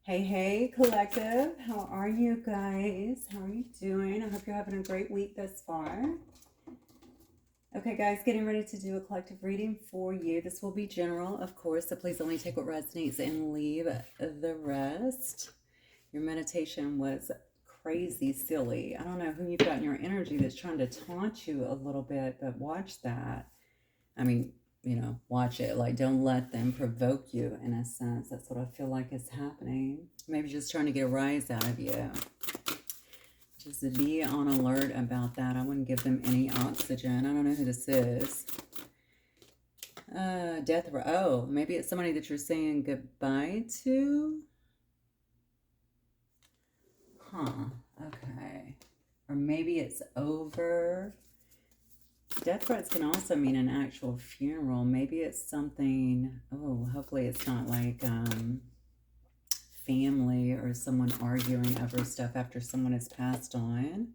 Hey, hey, collective. How are you guys? How are you doing? I hope you're having a great week thus far. Okay, guys, getting ready to do a collective reading for you. This will be general, of course, so please only take what resonates and leave the rest. Your meditation was crazy silly. I don't know who you've got in your energy that's trying to taunt you a little bit, but watch that. I mean, watch it. Like, don't let them provoke you in a sense. That's what I feel like is happening. Maybe just trying to get a rise out of you. Just be on alert about that. I wouldn't give them any oxygen. I don't know who this is. Death. Oh, maybe it's somebody that you're saying goodbye to. Huh. Okay. Or maybe it's over. Death threats can also mean an actual funeral. Maybe it's something, hopefully it's not like family or someone arguing over stuff after someone has passed on.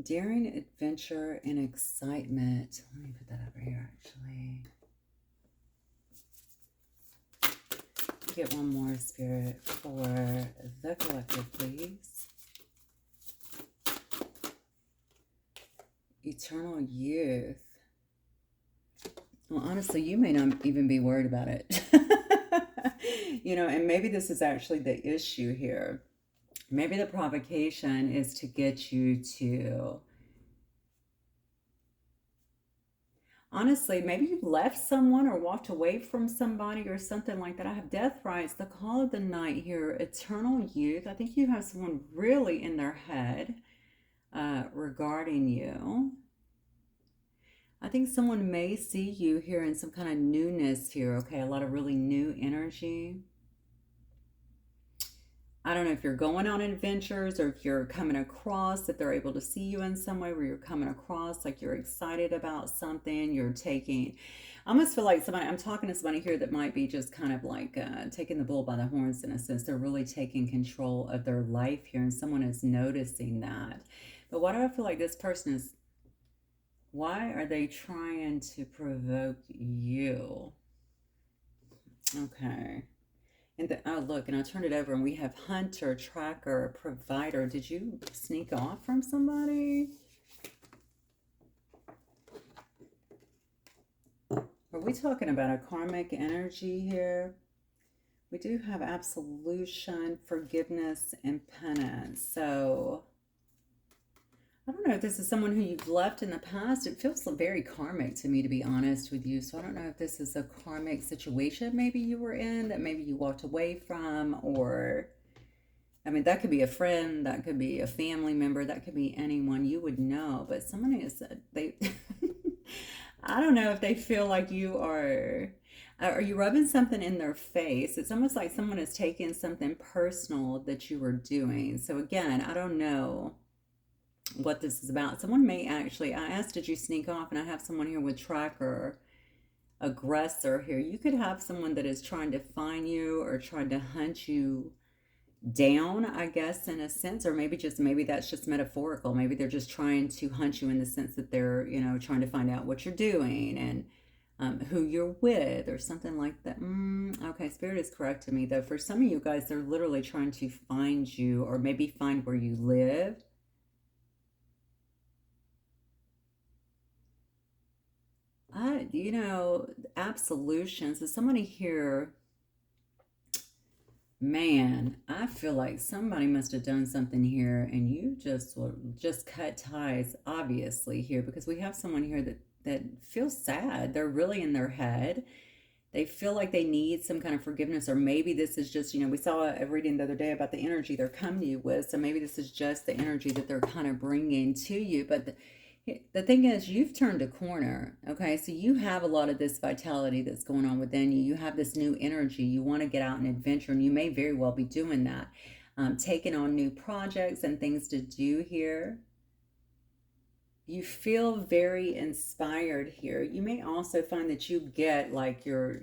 Daring adventure and excitement. Let me put that over here actually. Get one more, Spirit, for the collective, please. Eternal youth. Well, honestly, you may not even be worried about it. And maybe this is actually the issue here. Maybe the provocation is to get you to, honestly, maybe you left someone or walked away from somebody or something like that. I have death rights, the call of the night here, eternal youth. I think you have someone really in their head regarding you. I think someone may see you here in some kind of newness here, okay? A lot of really new energy. I don't know if you're going on adventures or if you're coming across, if they're able to see you in some way where you're coming across like you're excited about something, you're taking, I almost feel like somebody, I'm talking to somebody here that might be just kind of like taking the bull by the horns in a sense. They're really taking control of their life here and someone is noticing that. But why do I feel like this person is, why are they trying to provoke you? Okay. And oh, look, and I turned it over and we have hunter, tracker, provider. Did you sneak off from somebody? Are we talking about a karmic energy here? We do have absolution, forgiveness, and penance. So I don't know if this is someone who you've left in the past. It feels very karmic to me, to be honest with you. So I don't know if this is a karmic situation maybe you were in that maybe you walked away from, or I mean, that could be a friend, that could be a family member, that could be anyone you would know. But someone is, they, I don't know if they feel like are you rubbing something in their face? It's almost like someone is taking something personal that you were doing. So again, I don't know what this is about. Someone may actually, I asked, did you sneak off? And I have someone here with tracker, aggressor here. You could have someone that is trying to find you or trying to hunt you down, I guess, in a sense, or maybe that's just metaphorical. Maybe they're just trying to hunt you in the sense that they're, trying to find out what you're doing and who you're with or something like that. Okay, Spirit is correct to me, though. For some of you guys, they're literally trying to find you or maybe find where you live. Absolutions. Is somebody here, man, I feel like somebody must have done something here and you just cut ties, obviously, here, because we have someone here that feels sad. They're really in their head. They feel like they need some kind of forgiveness, or maybe this is just, we saw a reading the other day about the energy they're coming to you with. So maybe this is just the energy that they're kind of bringing to you. But the thing is, you've turned a corner, okay? So you have a lot of this vitality that's going on within you. You have this new energy. You want to get out and adventure, and you may very well be doing that, taking on new projects and things to do here. You feel very inspired here. You may also find that you get like I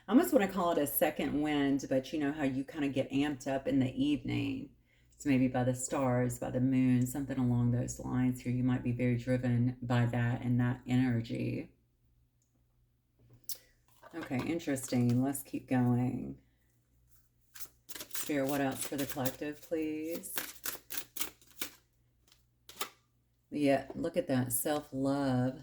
almost want to call it a second wind, but you know how you kind of get amped up in the evening. So maybe by the stars, by the moon, something along those lines here. You might be very driven by that and that energy. Okay, interesting. Let's keep going. Spirit, what else for the collective, please? Yeah, look at that. Self-love,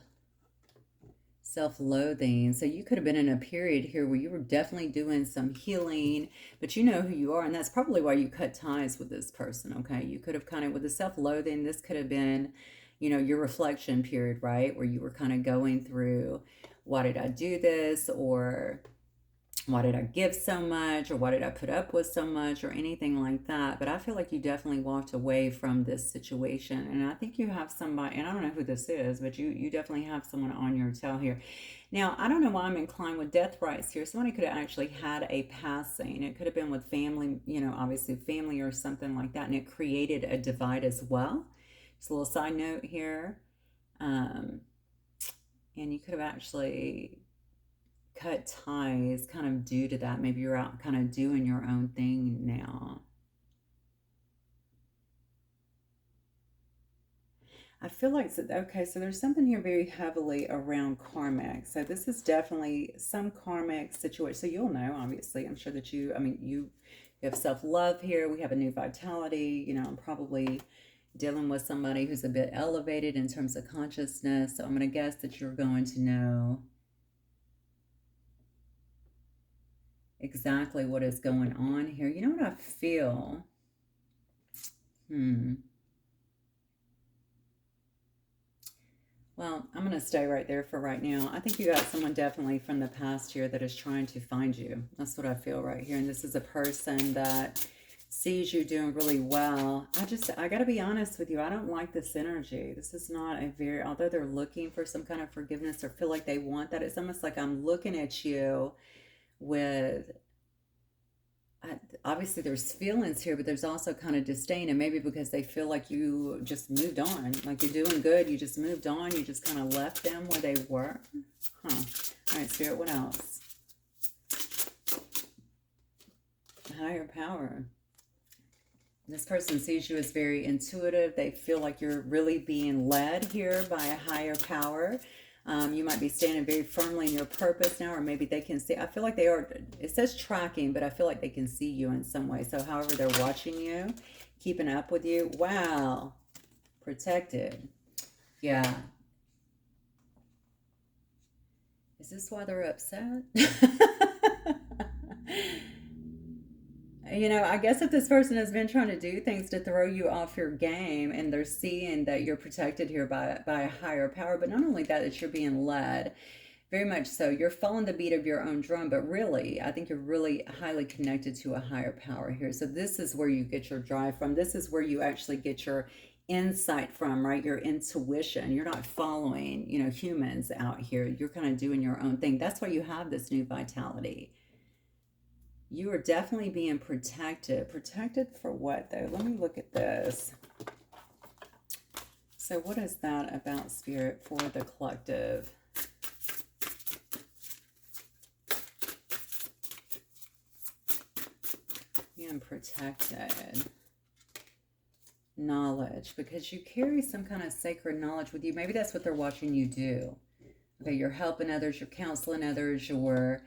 self-loathing. So you could have been in a period here where you were definitely doing some healing, but you know who you are, and that's probably why you cut ties with this person, okay? You could have kind of, with the self-loathing, this could have been, your reflection period, right? Where you were kind of going through, why did I do this? Or why did I give so much, or why did I put up with so much, or anything like that. But I feel like you definitely walked away from this situation, and I think you have somebody, and I don't know who this is, but you definitely have someone on your tail here. Now, I don't know why I'm inclined with death rights here. Somebody could have actually had a passing. It could have been with family, obviously family or something like that, and it created a divide as well. Just a little side note here. Um, and you could have actually cut ties kind of due to that. Maybe you're out kind of doing your own thing now. I feel like, okay, so there's something here very heavily around karmic. So this is definitely some karmic situation. So you'll know, obviously, I'm sure that you have self-love here. We have a new vitality. I'm probably dealing with somebody who's a bit elevated in terms of consciousness. So I'm going to guess that you're going to know exactly what is going on here. You know what I feel? Hmm. Well, I'm going to stay right there for right now. I think you got someone definitely from the past here that is trying to find you. That's what I feel right here. And this is a person that sees you doing really well. I got to be honest with you. I don't like this energy. This is not a very, although they're looking for some kind of forgiveness or feel like they want that, it's almost like I'm looking at you with obviously there's feelings here, but there's also kind of disdain, and maybe because they feel like you just moved on, like you're doing good, you just moved on, you just kind of left them where they were. Huh. All right, Spirit, what else? Higher power. This person sees you as very intuitive. They feel like you're really being led here by a higher power. You might be standing very firmly in your purpose now, or maybe they can see. I feel like they are, it says tracking, but I feel like they can see you in some way. So however they're watching you, keeping up with you. Wow. Protected. Yeah. Is this why they're upset? I guess if this person has been trying to do things to throw you off your game, and they're seeing that you're protected here by a higher power, but not only that, that you're being led, very much so. You're following the beat of your own drum, but really, I think you're really highly connected to a higher power here. So this is where you get your drive from. This is where you actually get your insight from, right? Your intuition. You're not following, humans out here. You're kind of doing your own thing. That's why you have this new vitality. You are definitely being protected. Protected for what, though? Let me look at this. So what is that about, Spirit, for the collective? Being protected. Knowledge, because you carry some kind of sacred knowledge with you. Maybe that's what they're watching you do. Okay, you're helping others, you're counseling others, you're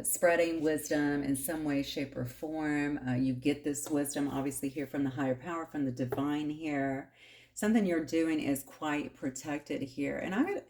spreading wisdom in some way, shape, or form. You get this wisdom, obviously, here from the higher power, from the divine here. Something you're doing is quite protected here. And I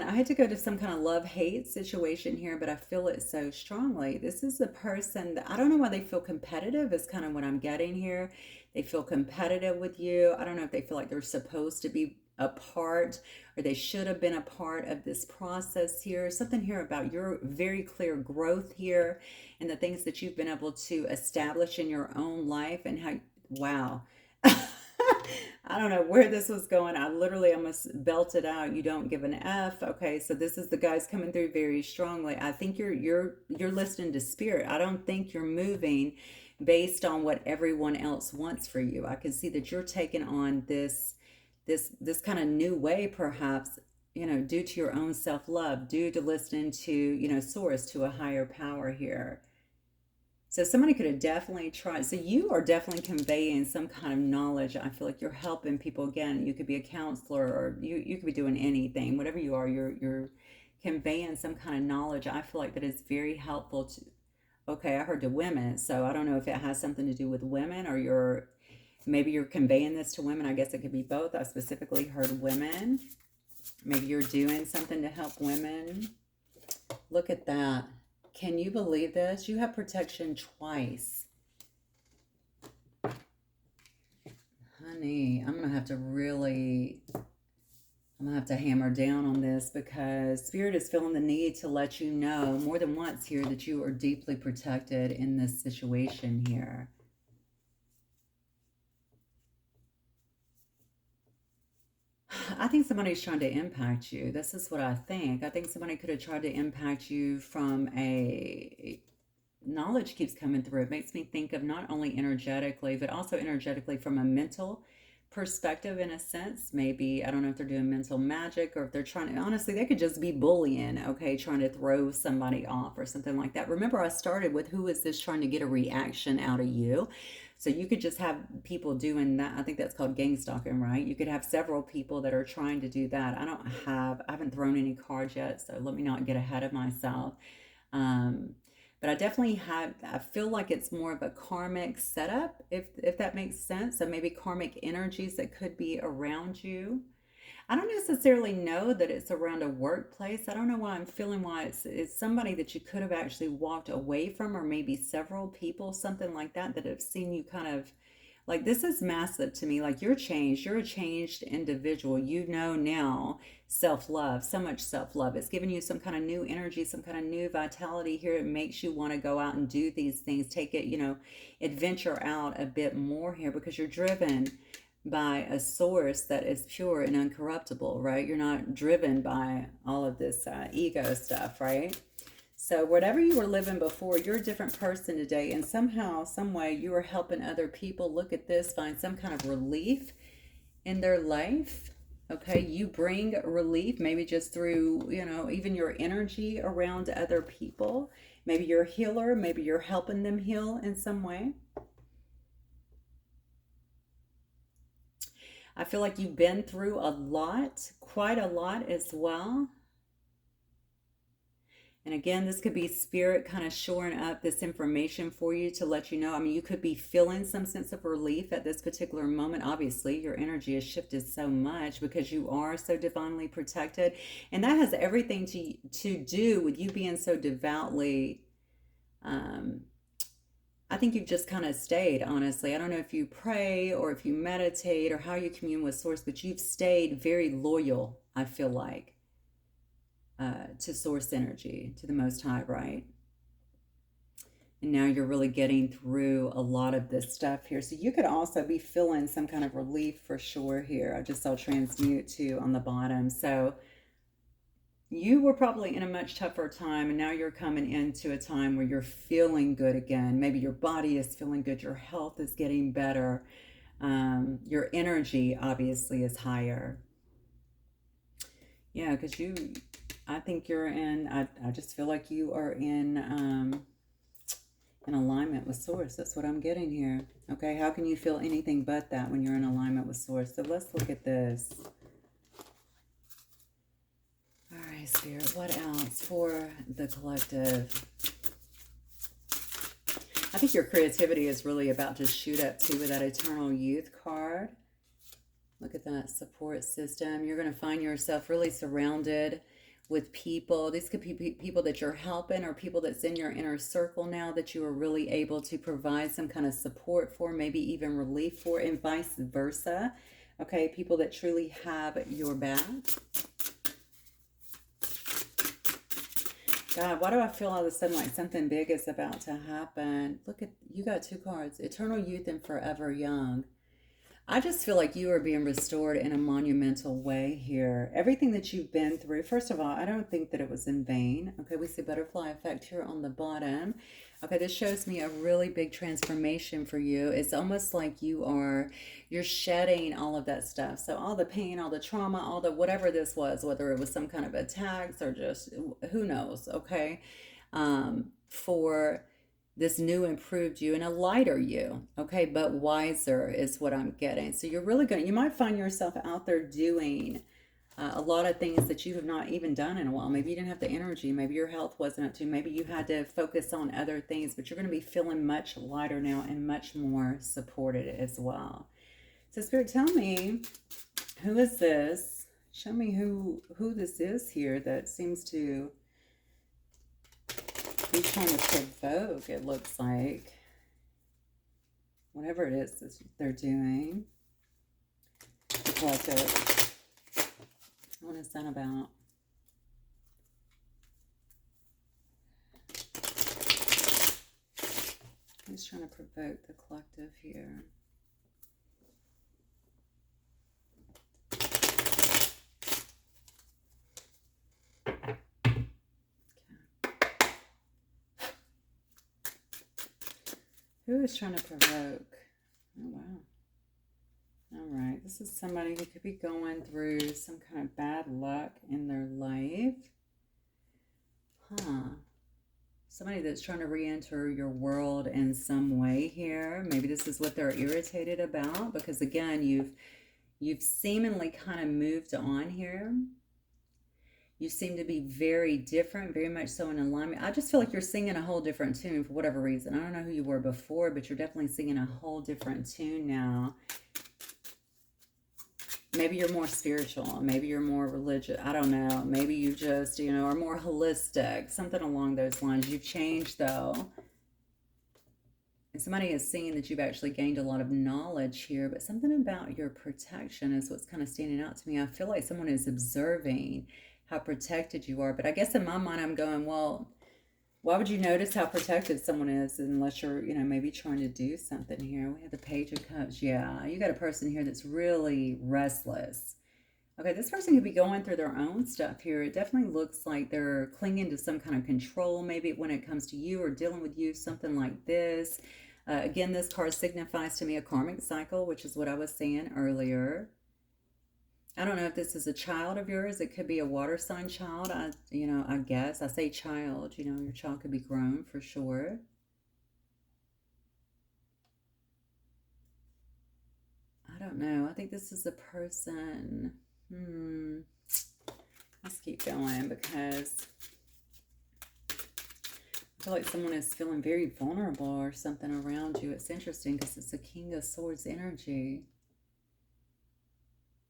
had to go to some kind of love-hate situation here, but I feel it so strongly. This is a person that, I don't know why they feel competitive, is kind of what I'm getting here. They feel competitive with you. I don't know if they feel like they're supposed to be a part, or they should have been a part of this process here. Something here about your very clear growth here, and the things that you've been able to establish in your own life, and how, wow. I don't know where this was going. I literally almost belted out, "You don't give an F." Okay, so this is the guys coming through very strongly. I think you're listening to spirit. I don't think you're moving based on what everyone else wants for you. I can see that you're taking on this kind of new way, perhaps, due to your own self-love, due to listening to, source, to a higher power here. So somebody could have definitely tried. So you are definitely conveying some kind of knowledge. I feel like you're helping people. Again, you could be a counselor, or you could be doing anything. Whatever you are, you're conveying some kind of knowledge. I feel like that is very helpful to. Okay, I heard to women, so I don't know if it has something to do with women or maybe you're conveying this to women. I guess it could be both. I specifically heard women. Maybe you're doing something to help women. Look at that. Can you believe this? You have protection twice. Honey, I'm gonna have to hammer down on this because Spirit is feeling the need to let you know more than once here that you are deeply protected in this situation here. I think somebody's trying to impact you. This is what I think. I think somebody could have tried to impact you from a knowledge keeps coming through. It makes me think of not only energetically, but also energetically from a mental perspective in a sense. Maybe, I don't know if they're doing mental magic or if they're trying to, honestly, they could just be bullying, okay, trying to throw somebody off or something like that. Remember, I started with who is this trying to get a reaction out of you? So you could just have people doing that. I think that's called gang stalking, right? You could have several people that are trying to do that. I haven't thrown any cards yet, so let me not get ahead of myself. Um, but I feel like it's more of a karmic setup, if that makes sense. So maybe karmic energies that could be around you. I don't necessarily know that it's around a workplace. I don't know why I'm feeling why it's somebody that you could have actually walked away from, or maybe several people, something like that, that have seen you kind of like this is massive to me. Like you're changed, you're a changed individual. You know now self love, so much self love. It's giving you some kind of new energy, some kind of new vitality here. It makes you want to go out and do these things, take it, adventure out a bit more here because you're driven by a source that is pure and uncorruptible, right? You're not driven by all of this ego stuff, right? So whatever you were living before, you're a different person today, and somehow, some way, you are helping other people look at this, find some kind of relief in their life. Okay, you bring relief, maybe just through, even your energy around other people. Maybe you're a healer, maybe you're helping them heal in some way. I feel like you've been through a lot, quite a lot as well. And again, this could be spirit kind of shoring up this information for you to let you know. I mean, you could be feeling some sense of relief at this particular moment. Obviously, your energy has shifted so much because you are so divinely protected. And that has everything to do with you being so devoutly. I think you've just kind of stayed, honestly. I don't know if you pray or if you meditate or how you commune with Source, but you've stayed very loyal, I feel like, to Source energy, to the Most High, right? And now you're really getting through a lot of this stuff here. So you could also be feeling some kind of relief for sure here. I just saw transmute too on the bottom. So you were probably in a much tougher time, and now you're coming into a time where you're feeling good again. Maybe your body is feeling good, your health is getting better, your energy obviously is higher. Yeah, because I think you're I just feel like you are in alignment with Source. That's what I'm getting here. Okay, how can you feel anything but that when you're in alignment with Source? So let's look at this. All right, Spirit, what else for the collective? I think your creativity is really about to shoot up too with that Eternal Youth card. Look at that support system. You're going to find yourself really surrounded with people. These could be people that you're helping or people that's in your inner circle now that you are really able to provide some kind of support for, maybe even relief for, and vice versa. Okay, people that truly have your back. God, why do I feel all of a sudden like something big is about to happen? Look at, you got two cards, Eternal Youth and Forever Young. I just feel like you are being restored in a monumental way here. Everything that you've been through, first of all, I don't think that it was in vain. Okay, we see butterfly effect here on the bottom. Okay, this shows me a really big transformation for you. It's almost like you're shedding all of that stuff. So all the pain, all the trauma, all the whatever this was, whether it was some kind of attacks or just who knows, okay? For this new improved you and a lighter you, okay, but wiser is what I'm getting. So you're really you might find yourself out there doing A lot of things that you have not even done in a while. Maybe you didn't have the energy. Maybe your health wasn't up to. Maybe you had to focus on other things, but you're going to be feeling much lighter now and much more supported as well. So, Spirit, tell me, who is this? Show me who this is here that seems to be trying to provoke. It looks like whatever it is that they're doing. The collective. What is that about? Who's trying to provoke the collective here? Okay. Who is trying to provoke? Oh, wow. All right. This is somebody who could be going through some kind of bad luck in their life. Huh. Somebody that's trying to re-enter your world in some way here. Maybe this is what they're irritated about, because again, you've seemingly kind of moved on here. You seem to be very different, very much so in alignment. I just feel like you're singing a whole different tune for whatever reason. I don't know who you were before, but you're definitely singing a whole different tune now. Maybe you're more spiritual. Maybe you're more religious. I don't know. Maybe you just, are more holistic. Something along those lines. You've changed, though. And somebody is seeing that you've actually gained a lot of knowledge here, but something about your protection is what's kind of standing out to me. I feel like someone is observing how protected you are. But I guess in my mind, I'm going, well, why would you notice how protected someone is unless you're, maybe trying to do something here? We have the Page of Cups. Yeah, you got a person here that's really restless. Okay, this person could be going through their own stuff here. It definitely looks like they're clinging to some kind of control, maybe when it comes to you or dealing with you, something like this. Again, this card signifies to me a karmic cycle, which is what I was saying earlier. I don't know if this is a child of yours. It could be a water sign child. I guess I say child, your child could be grown for sure. I don't know. I think this is a person. Let's keep going because I feel like someone is feeling very vulnerable or something around you. It's interesting because it's a King of Swords energy.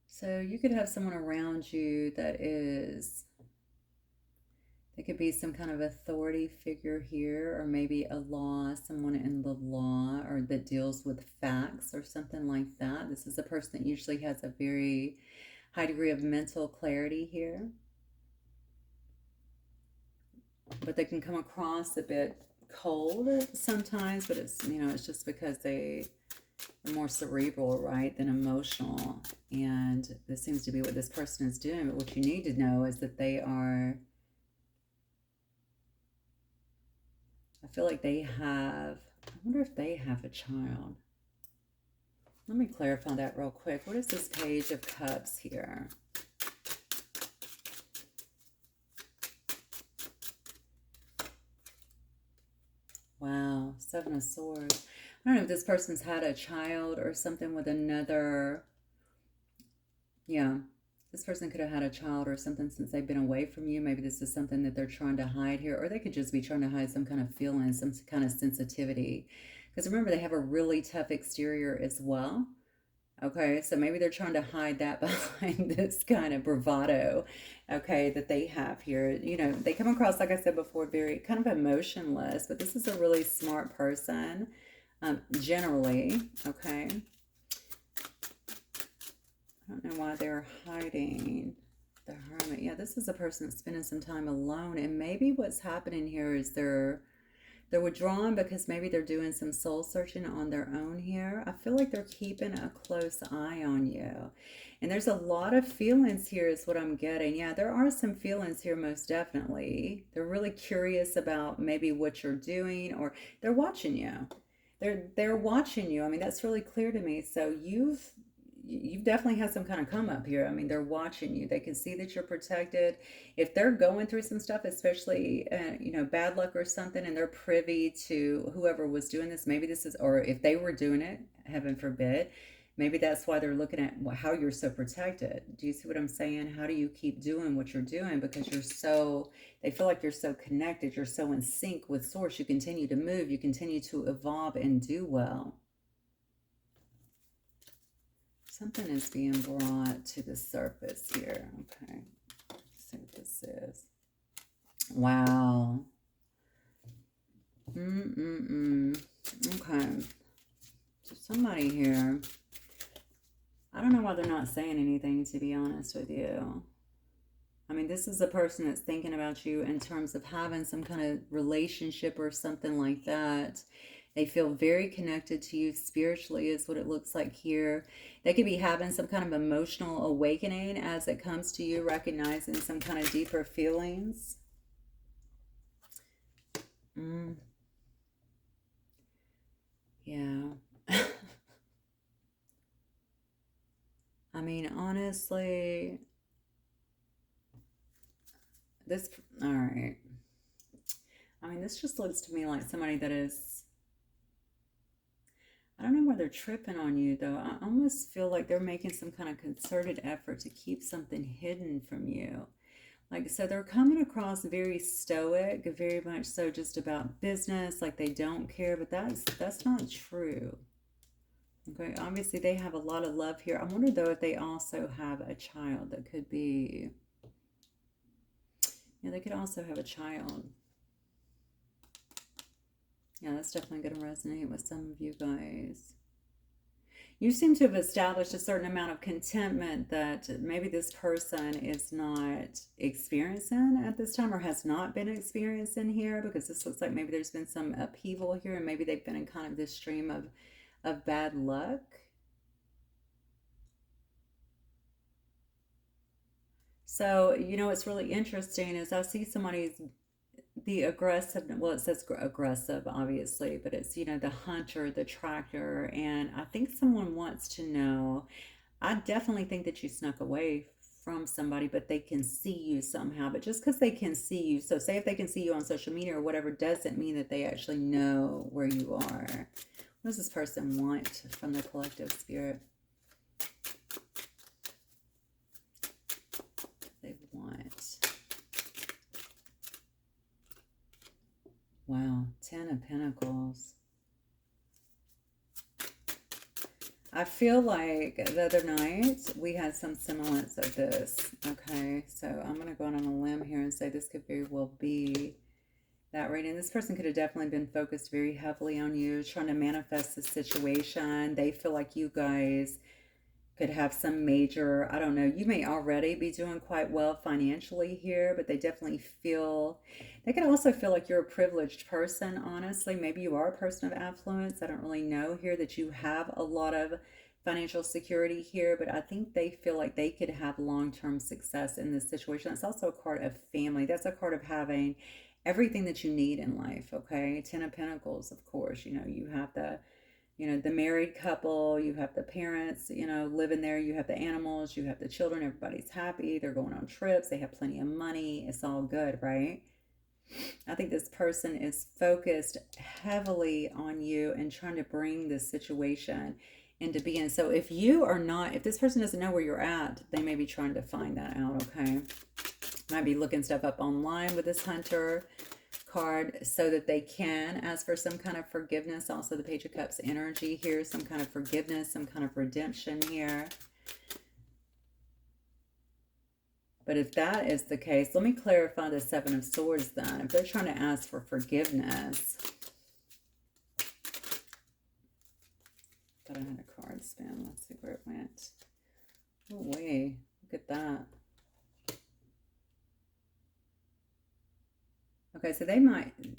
So you could have someone around you that could be some kind of authority figure here, or maybe a law, someone in the law, or that deals with facts or something like that. This is a person that usually has a very high degree of mental clarity here. But they can come across a bit cold sometimes, but it's just because they are more cerebral, right, than emotional. And this seems to be what this person is doing. But what you need to know is that they are, I feel like they have, I wonder if they have a child. Let me clarify that real quick. What is this Page of Cups here? Wow, Seven of Swords. I don't know if this person's had a child or something with another. Yeah, this person could have had a child or something since they've been away from you. Maybe this is something that they're trying to hide here, or they could just be trying to hide some kind of feeling, some kind of sensitivity. Because remember, they have a really tough exterior as well. Okay, so maybe they're trying to hide that behind this kind of bravado, okay, that they have here. They come across, like I said before, very kind of emotionless, but this is a really smart person, generally, okay. I don't know why they're hiding the Hermit. Yeah, this is a person that's spending some time alone, and maybe what's happening here is they're withdrawn because maybe they're doing some soul searching on their own here. I feel like they're keeping a close eye on you. And there's a lot of feelings here is what I'm getting. Yeah, there are some feelings here, most definitely. They're really curious about maybe what you're doing, or they're watching you. They're watching you. I mean, that's really clear to me. So you've definitely had some kind of come up here. I mean, they're watching you. They can see that you're protected. If they're going through some stuff, especially, bad luck or something, and they're privy to whoever was doing this, maybe this is, or if they were doing it, heaven forbid, Maybe that's why they're looking at how you're so protected. Do you see what I'm saying? How do you keep doing what you're doing? Because they feel like you're so connected, you're so in sync with source. You continue to move, you continue to evolve and do well. Something is being brought to the surface here. Okay, let's see what this is. Wow. Okay. So somebody here, I don't know why they're not saying anything, to be honest with you. I mean, this is a person that's thinking about you in terms of having some kind of relationship or something like that. They feel very connected to you spiritually, is what it looks like here. They could be having some kind of emotional awakening as it comes to you, recognizing some kind of deeper feelings. Yeah. I mean, honestly, all right. I mean, this just looks to me like somebody that is, I don't know why they're tripping on you, though. I almost feel like they're making some kind of concerted effort to keep something hidden from you. Like, so they're coming across very stoic, very much so just about business, like they don't care, but that's not true. Okay, obviously they have a lot of love here. I wonder though if they also have a child that could be, yeah, they could also have a child. Yeah, that's definitely going to resonate with some of you guys. You seem to have established a certain amount of contentment that maybe this person is not experiencing at this time or has not been experiencing here, because this looks like maybe there's been some upheaval here and maybe they've been in kind of this stream of bad luck. So, what's really interesting is I see somebody's the aggressive, well, it says aggressive obviously, but it's the hunter, the tractor, and I think someone wants to know. I definitely think that you snuck away from somebody, but they can see you somehow. But just because they can see you, so say if they can see you on social media or whatever, doesn't mean that they actually know where you are. What does this person want from the collective spirit? They want. Wow, 10 of Pentacles. I feel like the other night we had some semblance of this. Okay, so I'm going to go on a limb here and say this could very well be that reading. This person could have definitely been focused very heavily on you, trying to manifest the situation. They feel like you guys could have some major, I don't know, you may already be doing quite well financially here, but they definitely feel, they could also feel like you're a privileged person, honestly. Maybe you are a person of affluence. I don't really know here that you have a lot of financial security here, but I think they feel like they could have long-term success in this situation. It's also a card of family. That's a card of having everything that you need in life, okay? 10 of Pentacles, of course, you have the married couple, you have the parents, living there, you have the animals, you have the children, everybody's happy, they're going on trips, they have plenty of money, it's all good, right? I think this person is focused heavily on you and trying to bring this situation into being. So if this person doesn't know where you're at, they may be trying to find that out, okay? Might be looking stuff up online with this hunter card so that they can ask for some kind of forgiveness. Also the Page of Cups energy here, some kind of forgiveness, some kind of redemption here. But if that is the case, let me clarify the Seven of Swords then. If they're trying to ask for forgiveness, thought I had a card spin. Let's see where it went. Oh, way. Look at that. Okay,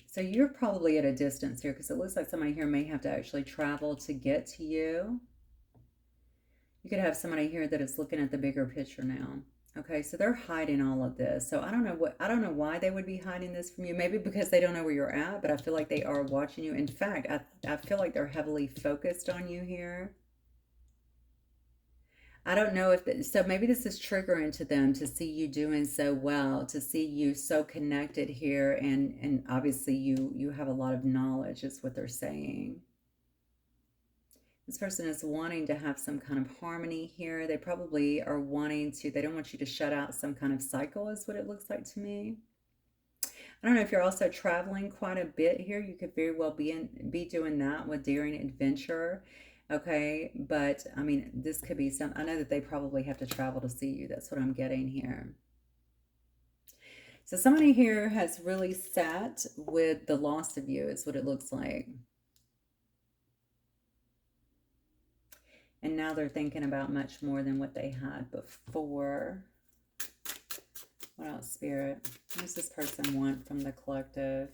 so you're probably at a distance here because it looks like somebody here may have to actually travel to get to you. You could have somebody here that is looking at the bigger picture now. Okay, so they're hiding all of this. So I don't know why they would be hiding this from you. Maybe because they don't know where you're at, but I feel like they are watching you. In fact, I feel like they're heavily focused on you here. I don't know so maybe this is triggering to them to see you doing so well, to see you so connected here, and obviously you have a lot of knowledge is what they're saying. This person is wanting to have some kind of harmony here. They probably are wanting to, they don't want you to shut out some kind of cycle, is what it looks like to me. I don't know if you're also traveling quite a bit here. You could very well be doing that with daring adventure. Okay, but I mean, this could be some, I know that they probably have to travel to see you. That's what I'm getting here. So somebody here has really sat with the loss of you, is what it looks like. And now they're thinking about much more than what they had before. What else, Spirit? What does this person want from the collective?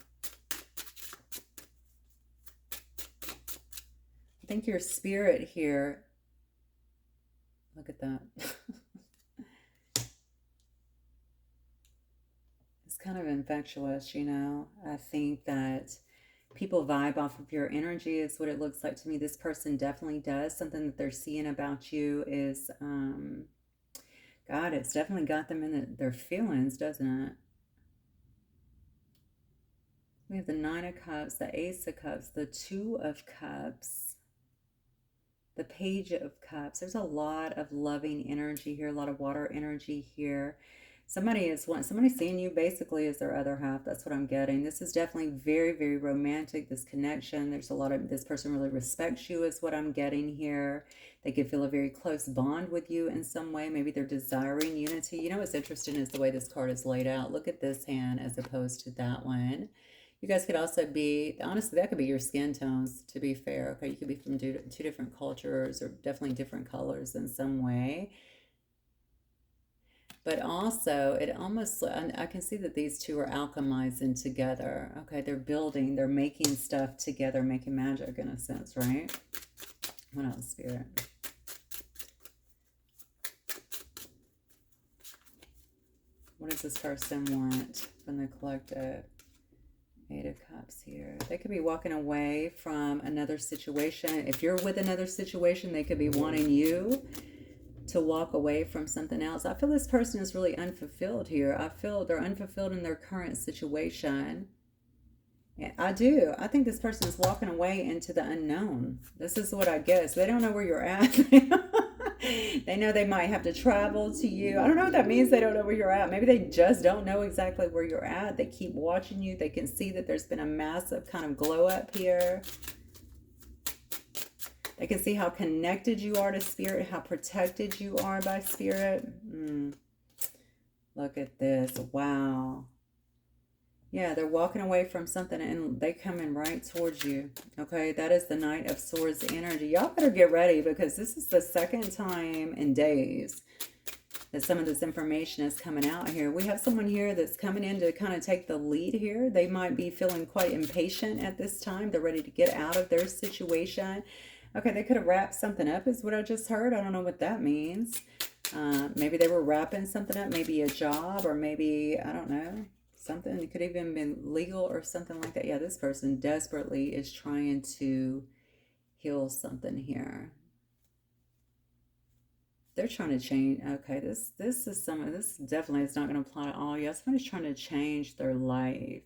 I think your spirit here, look at that. It's kind of infectious, you know. I think that people vibe off of your energy is what it looks like to me. This person definitely does. Something that they're seeing about you is, God, it's definitely got them in their feelings, doesn't it? We have the Nine of Cups, the Ace of Cups, the Two of Cups, the Page of Cups. There's a lot of loving energy here, a lot of water energy here. Somebody's seeing you basically as their other half. That's what I'm getting. This is definitely very, very romantic, this connection. There's a lot of, this person really respects you is what I'm getting here. They could feel a very close bond with you in some way. Maybe they're desiring unity. You know what's interesting is the way this card is laid out. Look at this hand as opposed to that one. You guys could also be, honestly, that could be your skin tones, to be fair. Okay, you could be from two different cultures or definitely different colors in some way. But also, it almost, I can see that these two are alchemizing together. Okay, they're building, they're making stuff together, making magic in a sense, right? What else, Spirit? What does this person want from the collective? Eight of Cups here. They could be walking away from another situation. If you're with another situation, they could be wanting you to walk away from something else. I feel this person is really unfulfilled here. I feel they're unfulfilled in their current situation. Yeah, I do. I think this person is walking away into the unknown. This is what I guess. They don't know where you're at. They know they might have to travel to you. I don't know what that means. They don't know where you're at. Maybe they just don't know exactly where you're at. They keep watching you. They can see that there's been a massive kind of glow up here. They can see how connected you are to Spirit, how protected you are by Spirit. Look at this. Wow. Yeah, they're walking away from something and they coming right towards you. Okay, that is the Knight of Swords energy. Y'all better get ready because this is the second time in days that some of this information is coming out here. We have someone here that's coming in to kind of take the lead here. They might be feeling quite impatient at this time. They're ready to get out of their situation. Okay, they could have wrapped something up is what I just heard. I don't know what that means. Maybe they were wrapping something up, maybe a job, or maybe, I don't know, something. It could even been legal or something like that. Yeah, this person desperately is trying to heal something here. They're trying to change. Okay, this definitely is not going to apply to all. Yeah, somebody's trying to change their life.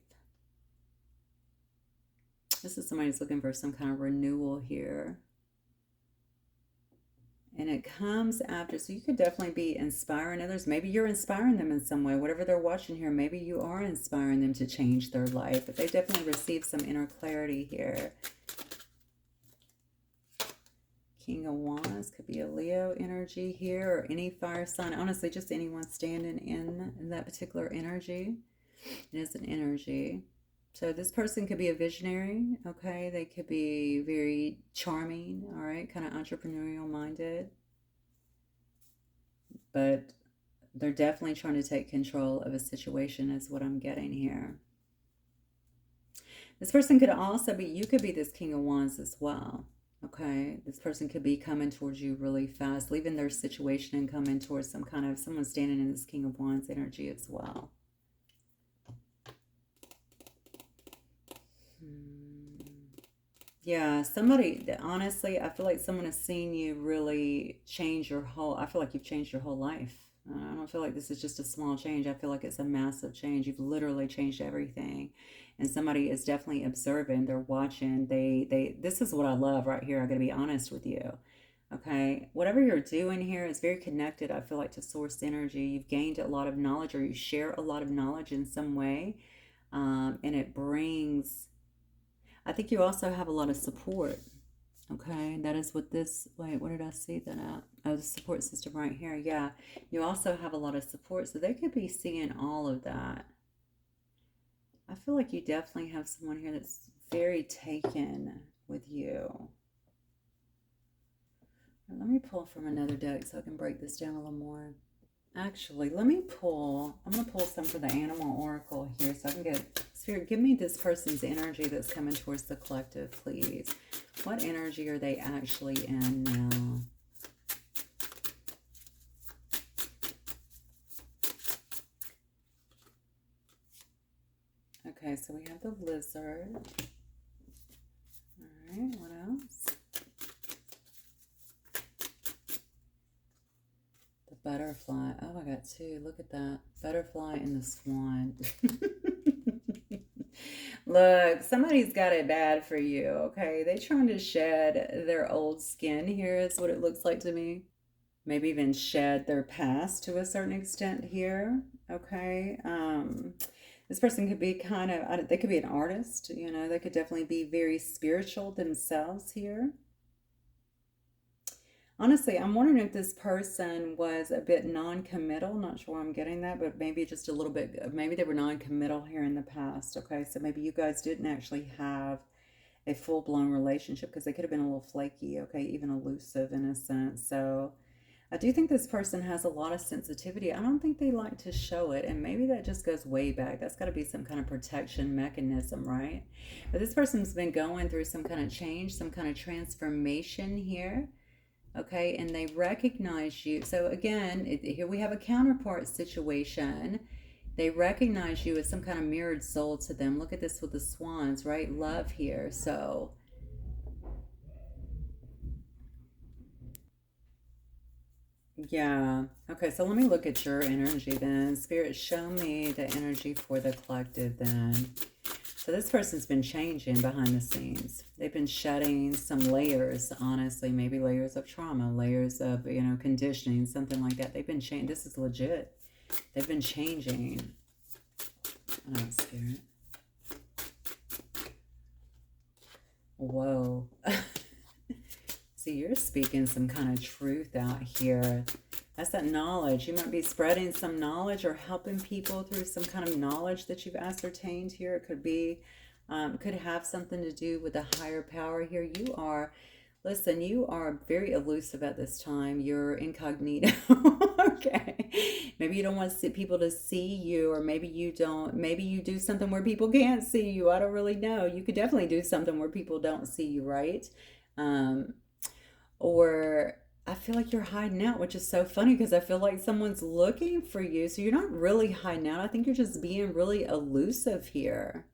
This is somebody who's looking for some kind of renewal here. And it comes after, so you could definitely be inspiring others. Maybe you're inspiring them in some way. Whatever they're watching here, maybe you are inspiring them to change their life. But they definitely receive some inner clarity here. King of Wands could be a Leo energy here or any fire sign. Honestly, just anyone standing in that particular energy. It is an energy. So this person could be a visionary, okay? They could be very charming, all right? Kind of entrepreneurial minded. But they're definitely trying to take control of a situation is what I'm getting here. This person could also be, you could be this King of Wands as well, okay? This person could be coming towards you really fast, leaving their situation and coming towards some kind of, someone standing in this King of Wands energy as well. Yeah, somebody, honestly, I feel like someone has seen you really change your whole, I feel like you've changed your whole life. I don't feel like this is just a small change. I feel like it's a massive change. You've literally changed everything. and somebody is definitely observing, they're watching, this is what I love right here. I'm going to be honest with you. Okay, whatever you're doing here is very connected, I feel like, to source energy. You've gained a lot of knowledge, or you share a lot of knowledge in some way, and it brings, I think you also have a lot of support. Okay, that is what this, wait, what did I see that at? Oh, the support system right here. Yeah, you also have a lot of support, so they could be seeing all of that. I feel like you definitely have someone here that's very taken with you. Let me pull from another deck so I can break this down a little more. Actually, let me pull, I'm going to pull some for the Animal Oracle here so I can get, Spirit, give me this person's energy that's coming towards the collective, please. What energy are they actually in now? Okay, so we have the lizard. All right, what else? The butterfly. Oh, I got two. Look at that. Butterfly and the swan. Look, somebody's got it bad for you, okay? They're trying to shed their old skin here, is what it looks like to me. Maybe even shed their past to a certain extent here, okay? This person could be kind of, they could be an artist, you know, they could definitely be very spiritual themselves here. Honestly, I'm wondering if this person was a bit non-committal. Not sure where I'm getting that, but maybe just a little bit, maybe they were non-committal here in the past, okay? So maybe you guys didn't actually have a full-blown relationship because they could have been a little flaky, okay? Even elusive in a sense. So I do think this person has a lot of sensitivity. I don't think they like to show it, and maybe that just goes way back. That's got to be some kind of protection mechanism, right? But this person's been going through some kind of change, some kind of transformation here, okay? And they recognize you. So again, here we have a counterpart situation. They recognize you as some kind of mirrored soul to them. Look at this with the swans, right? Love here. So yeah. Okay, so let me look at your energy then. Spirit, show me the energy for the collective then. So this person's been changing behind the scenes. They've been shedding some layers, honestly, maybe layers of trauma, layers of, you know, conditioning, something like that. They've been changing. This is legit. They've been changing. I know, Spirit. Whoa. See, you're speaking some kind of truth out here. That's that knowledge. You might be spreading some knowledge or helping people through some kind of knowledge that you've ascertained here. It could be, could have something to do with a higher power here. You are, listen, you are very elusive at this time. You're incognito. Okay. Maybe you don't want people to see you, or maybe you don't. Maybe you do something where people can't see you. I don't really know. You could definitely do something where people don't see you, right? Um, or I feel like you're hiding out, which is so funny because I feel like someone's looking for you. So you're not really hiding out. I think you're just being really elusive here.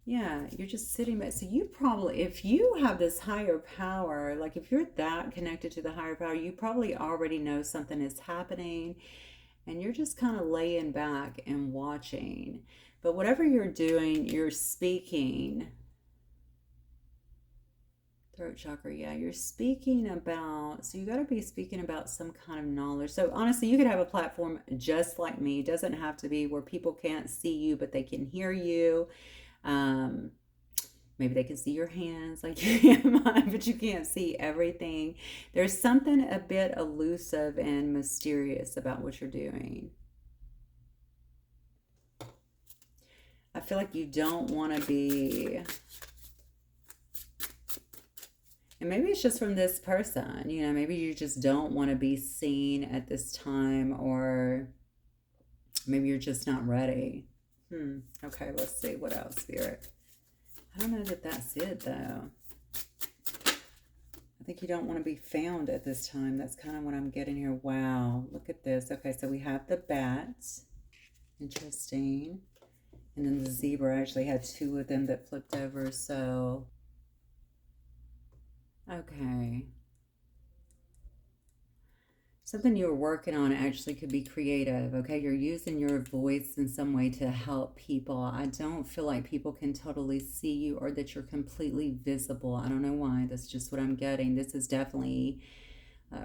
Yeah, you're just sitting back. So you probably, if you have this higher power, like if you're that connected to the higher power, you probably already know something is happening and you're just kind of laying back and watching. But whatever you're doing, you're speaking. Throat chakra, yeah, you're speaking about, so you got to be speaking about some kind of knowledge. So honestly, you could have a platform just like me. It doesn't have to be where people can't see you, but they can hear you. Um, Maybe they can see your hands like you can mine, but you can't see everything. There's something a bit elusive and mysterious about what you're doing. I feel like you don't want to be, and maybe it's just from this person, you know, maybe you just don't want to be seen at this time, or maybe you're just not ready. Okay, let's see. What else, Spirit? I don't know that that's it, though. I think you don't want to be found at this time. That's kind of what I'm getting here. Wow, look at this. Okay, so we have the bats. Interesting. And then the zebra. I actually had two of them that flipped over, so... Okay. Something you're working on actually could be creative, okay? You're using your voice in some way to help people. I don't feel like people can totally see you or that you're completely visible. I don't know why. That's just what I'm getting. This is definitely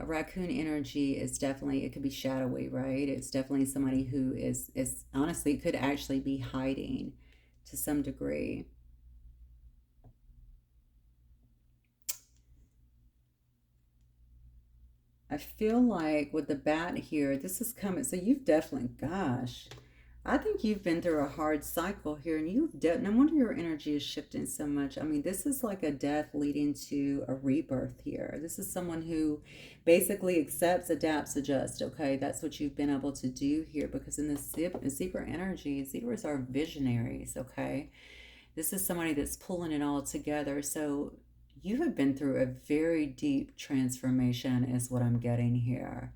raccoon energy is definitely, it could be shadowy, right? It's definitely somebody who is honestly could actually be hiding to some degree. I feel like with the bat here, this is coming. So you've definitely, gosh, I think you've been through a hard cycle here, and no wonder your energy is shifting so much. I mean, this is like a death leading to a rebirth here. This is someone who basically accepts, adapts, adjusts. Okay, that's what you've been able to do here because in the zebra energy, zebras are visionaries. Okay, this is somebody that's pulling it all together. So you have been through a very deep transformation, is what I'm getting here.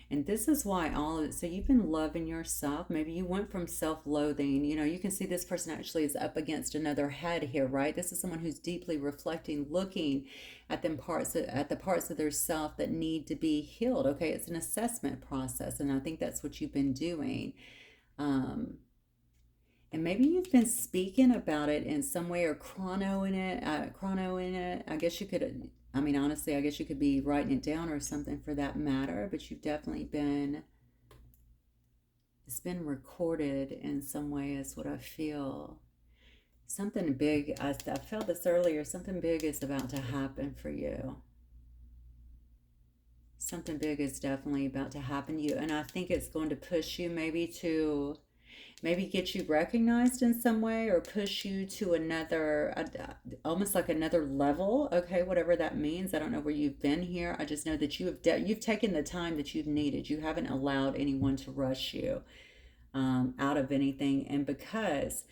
And this is why all of it, so you've been loving yourself. Maybe you went from self loathing. You know, you can see this person actually is up against another head here, right? This is someone who's deeply reflecting, looking at at the parts of their self that need to be healed. Okay, it's an assessment process. And I think that's what you've been doing. Um, and maybe you've been speaking about it in some way or chrono in it. I guess you could, I mean, honestly, I guess you could be writing it down or something for that matter, but you've definitely been, it's been recorded in some way is what I feel. Something big, I felt this earlier, something big is about to happen for you. Something big is definitely about to happen to you. And I think it's going to push you maybe get you recognized in some way or push you to another almost like another level, okay, whatever that means. I don't know where you've been here. I just know that you've taken the time that you've needed. You haven't allowed anyone to rush you out of anything. And because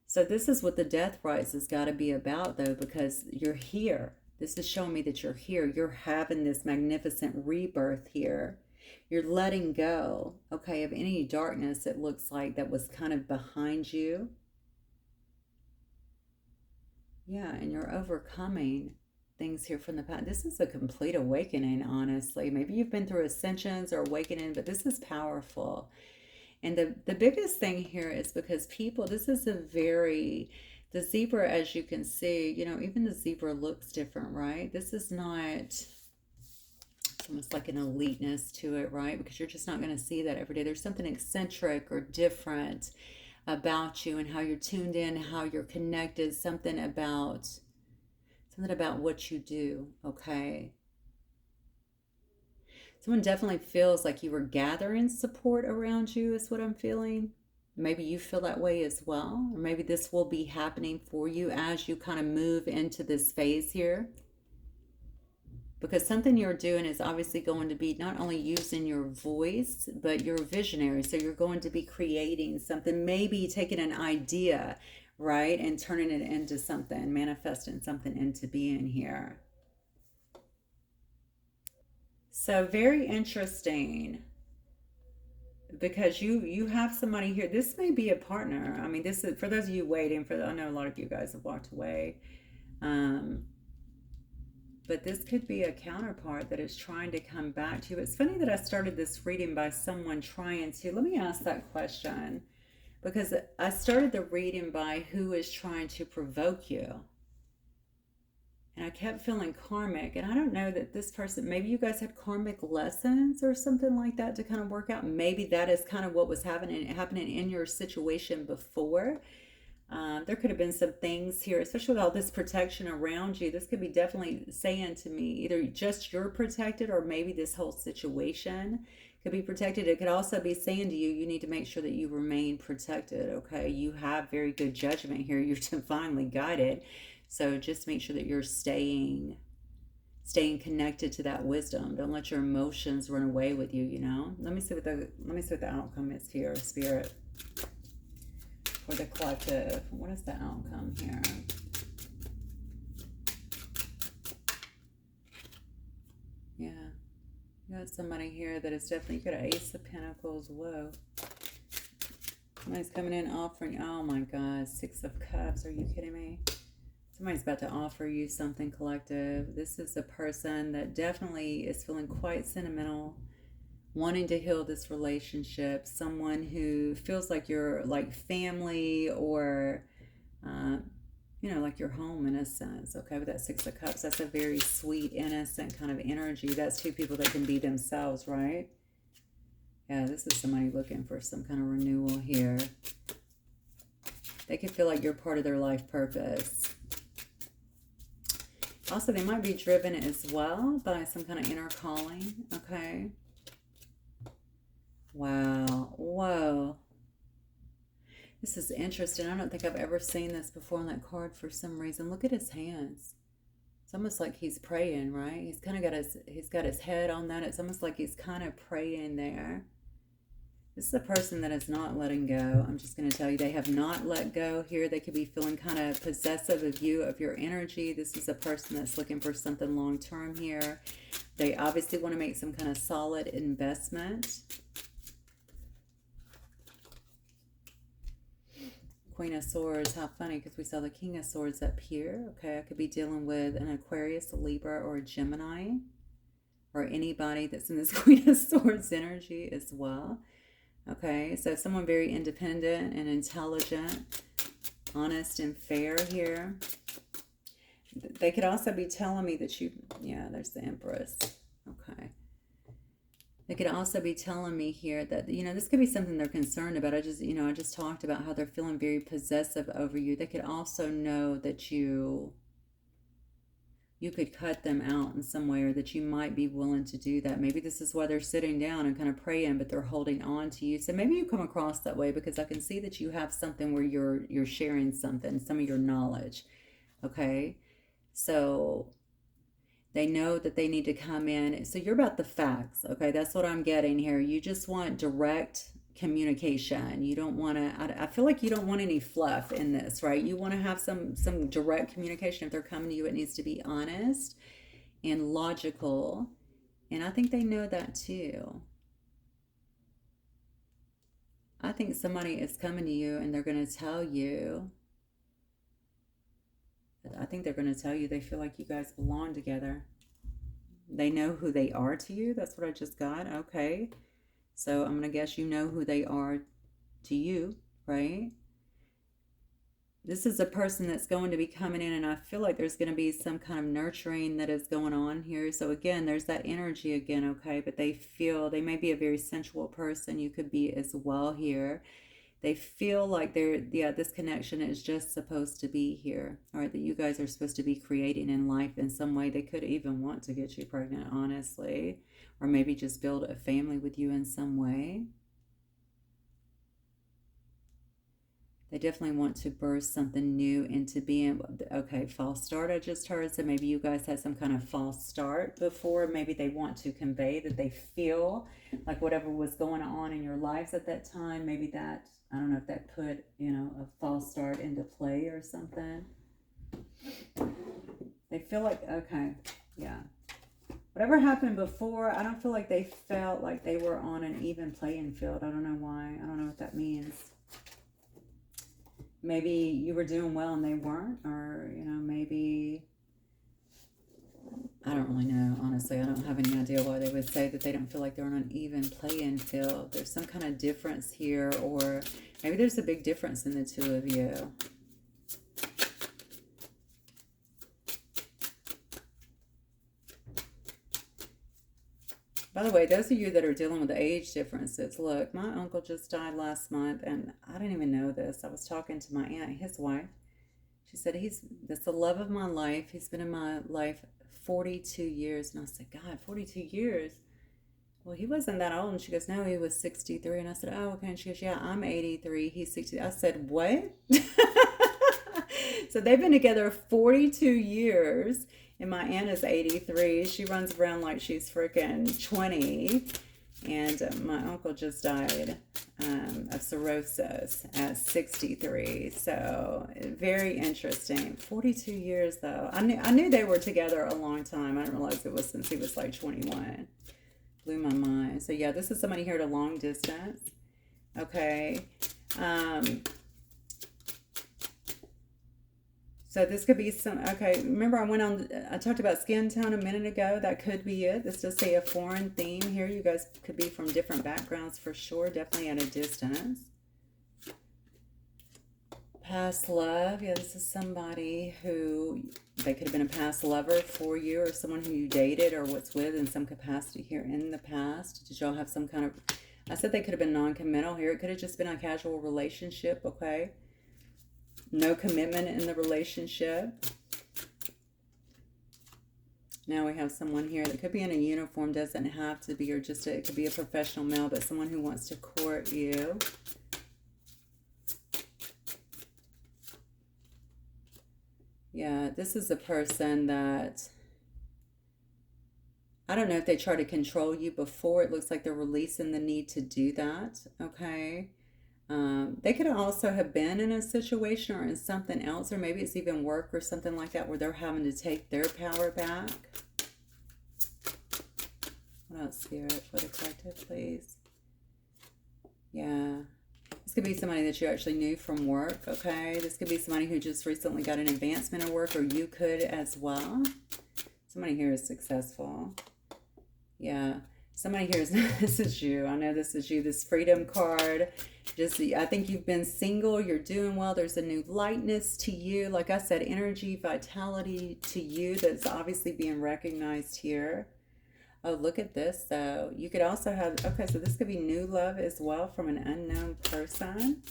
so this is what the death rites has got to be about, though, because you're here. This is showing me that you're here. You're having this magnificent rebirth here. You're letting go, okay, of any darkness it looks like that was kind of behind you. Yeah, and you're overcoming things here from the past. This is a complete awakening, honestly. Maybe you've been through ascensions or awakening, but this is powerful. And the biggest thing here is because people, this is a very, the zebra, as you can see, you know, even the zebra looks different, right? This is not, it's almost like an eliteness to it, right? Because you're just not going to see that every day. There's something eccentric or different about you and how you're tuned in, how you're connected, something about what you do, okay? Someone definitely feels like you were gathering support around you, is what I'm feeling. Maybe you feel that way as well. Or maybe this will be happening for you as you kind of move into this phase here. Because something you're doing is obviously going to be not only using your voice, but you're a visionary. So you're going to be creating something, maybe taking an idea, right, and turning it into something, manifesting something into being here. So very interesting because you have somebody here. This may be a partner. I mean, this is for those of you waiting for I know a lot of you guys have walked away. Um, but this could be a counterpart that is trying to come back to you. It's funny that I started this reading by someone trying to, let me ask that question, because I started the reading by who is trying to provoke you. And I kept feeling karmic, and I don't know that this person, maybe you guys had karmic lessons or something like that to kind of work out. Maybe that is kind of what was happening in your situation before. There could have been some things here, especially with all this protection around you. This could be definitely saying to me either just you're protected or maybe this whole situation could be protected. It could also be saying to you, you need to make sure that you remain protected, okay? You have very good judgment here. You're divinely guided. So just make sure that you're staying connected to that wisdom. Don't let your emotions run away with you, you know? Let me see what the outcome is here, Spirit. For the collective, what is the outcome here? Yeah, you got somebody here that is definitely, you got an Ace of Pentacles. Whoa. Somebody's coming in offering, oh my God, Six of Cups. Are you kidding me? Somebody's about to offer you something, collective. This is a person that definitely is feeling quite sentimental wanting to heal this relationship, someone who feels like you're like family or, uh, like your home in a sense. Okay, with that Six of Cups, that's a very sweet, innocent kind of energy. That's two people that can be themselves, right? Yeah, this is somebody looking for some kind of renewal here. They could feel like you're part of their life purpose. Also, they might be driven as well by some kind of inner calling. Okay. Wow. Whoa. This is interesting. I don't think I've ever seen this before on that card for some reason. Look at his hands. It's almost like he's praying, right? He's kind of got his head on that. It's almost like he's kind of praying there. This is a person that is not letting go. I'm just going to tell you, they have not let go here. They could be feeling kind of possessive of you, of your energy. This is a person that's looking for something long-term here. They obviously want to make some kind of solid investment. Queen of Swords, how funny, because we saw the King of Swords up here. Okay, I could be dealing with an Aquarius, a Libra, or a Gemini, or anybody that's in this Queen of Swords energy as well. Okay, so someone very independent and intelligent, honest and fair here. They could also be telling me that yeah, there's the Empress. Okay. They could also be telling me here that, this could be something they're concerned about. I just talked about how they're feeling very possessive over you. They could also know that you could cut them out in some way, or that you might be willing to do that. Maybe this is why they're sitting down and kind of praying, but they're holding on to you. So maybe you come across that way because I can see that you have something where you're sharing something, some of your knowledge. Okay, so they know that they need to come in. So you're about the facts. Okay, that's what I'm getting here. You just want direct communication. You don't want to, I feel like you don't want any fluff in this, right? You want to have some direct communication. If they're coming to you, it needs to be honest and logical. And I think they know that too. I think somebody is coming to you and they're going to tell you, I think they're going to tell you they feel like you guys belong together. They know who they are to you. That's what I just got. Okay. So I'm going to guess you know who they are to you, right? This is a person that's going to be coming in, and I feel like there's going to be some kind of nurturing that is going on here. So again, there's that energy again, okay? But they may be a very sensual person. You could be as well here. They feel like this connection is just supposed to be here, all right? That you guys are supposed to be creating in life in some way. They could even want to get you pregnant, honestly, or maybe just build a family with you in some way. They definitely want to birth something new into being. Okay, false start I just heard. So maybe you guys had some kind of false start before. Maybe they want to convey that they feel like whatever was going on in your lives at that time, maybe that, I don't know if that put, a false start into play or something. They feel like, okay, yeah. Whatever happened before, I don't feel like they felt like they were on an even playing field. I don't know why. I don't know what that means. Maybe you were doing well and they weren't, or, maybe, I don't really know. Honestly, I don't have any idea why they would say that they don't feel like they're on an even playing field. There's some kind of difference here, or maybe there's a big difference in the two of you. By the way, those of you that are dealing with the age differences, look, my uncle just died last month, and I didn't even know this. I was talking to my aunt, his wife. She said, that's the love of my life. He's been in my life 42 years. And I said, God, 42 years? Well, he wasn't that old. And she goes, no, he was 63. And I said, oh, okay. And she goes, yeah, I'm 83. He's 60. I said, what? So they've been together 42 years. And my aunt is 83. She runs around like she's freaking 20. And my uncle just died of cirrhosis at 63. So very interesting. 42 years though. I knew they were together a long time. I didn't realize it was since he was like 21. Blew my mind. So yeah, this is somebody here at a long distance. Okay. So this could be some, okay, remember I talked about skin tone a minute ago. That could be it. This does say a foreign theme here. You guys could be from different backgrounds for sure, definitely at a distance. Past love. Yeah, this is somebody who, they could have been a past lover for you or someone who you dated or what's with in some capacity here in the past. Did y'all have some kind of, I said they could have been non-committal here. It could have just been a casual relationship, okay? No commitment in the relationship. Now we have someone here that could be in a uniform, doesn't have to be, or just it could be a professional male, but someone who wants to court you. Yeah, this is a person that, I don't know if they try to control you before. It looks like they're releasing the need to do that, okay? They could also have been in a situation or in something else, or maybe it's even work or something like that where they're having to take their power back. What else, Spirit, for the collective, please? Yeah. This could be somebody that you actually knew from work, okay? This could be somebody who just recently got an advancement at work, or you could as well. Somebody here is successful. Yeah. Somebody here is, this is you. I know this is you. This freedom card. Just, I think you've been single. You're doing well. There's a new lightness to you. Like I said, energy, vitality to you that's obviously being recognized here. Oh, look at this, though. You could also have, okay, so this could be new love as well from an unknown person.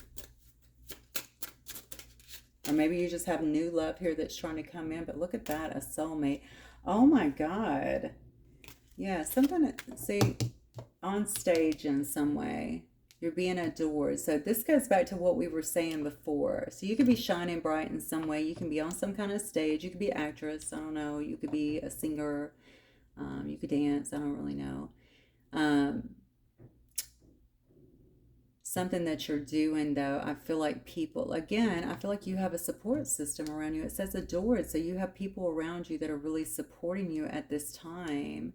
Or maybe you just have new love here that's trying to come in. But look at that, a soulmate. Oh, my God. Yeah, something, see, on stage in some way. You're being adored. So this goes back to what we were saying before. So you could be shining bright in some way. You can be on some kind of stage. You could be an actress. I don't know. You could be a singer. You could dance. I don't really know. Something that you're doing, though, I feel like people, again, I feel like you have a support system around you. It says adored. So you have people around you that are really supporting you at this time.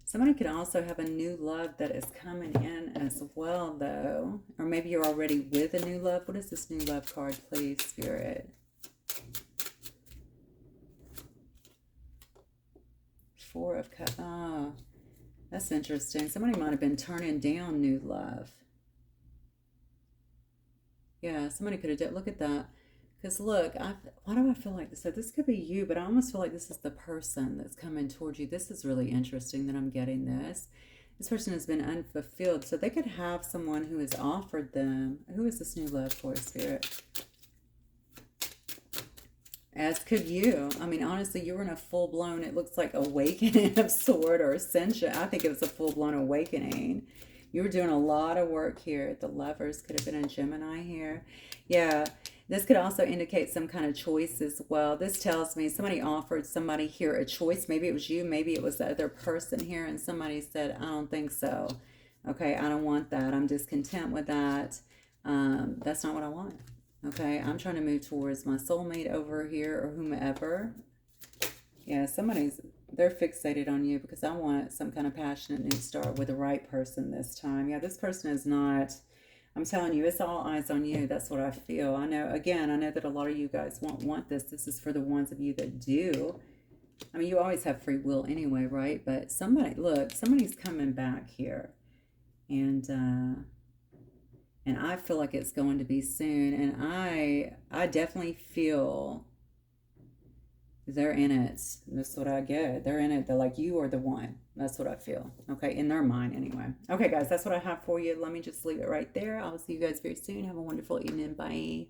Somebody could also have a new love that is coming in as well, though. Or maybe you're already with a new love. What is this new love card, please, Spirit? Four of Cups. Oh, that's interesting. Somebody might have been turning down new love. Yeah, somebody could have did. Look at that. Because look, why do I feel like this? So this could be you, but I almost feel like this is the person that's coming towards you. This is really interesting that I'm getting this. This person has been unfulfilled. So they could have someone who has offered them. Who is this new love for, Spirit? As could you. I mean, honestly, you were in a full-blown, it looks like awakening of sort or ascension. I think it was a full-blown awakening. You were doing a lot of work here. The Lovers could have been a Gemini here. Yeah. This could also indicate some kind of choice as well. This tells me somebody offered somebody here a choice. Maybe it was you. Maybe it was the other person here. And somebody said, I don't think so. Okay, I don't want that. I'm discontent with that. That's not what I want. Okay, I'm trying to move towards my soulmate over here or whomever. Yeah, they're fixated on you because I want some kind of passionate new start with the right person this time. Yeah, this person is not... I'm telling you, it's all eyes on you. That's what I feel. I know that a lot of you guys won't want this. This is for the ones of you that do. I mean, you always have free will anyway, right? But somebody's coming back here. And I feel like it's going to be soon. And I definitely feel they're in it. That's what I get. They're in it. They're like, you are the one. That's what I feel. Okay, in their mind anyway. Okay, guys, that's what I have for you. Let me just leave it right there. I'll see you guys very soon. Have a wonderful evening. Bye.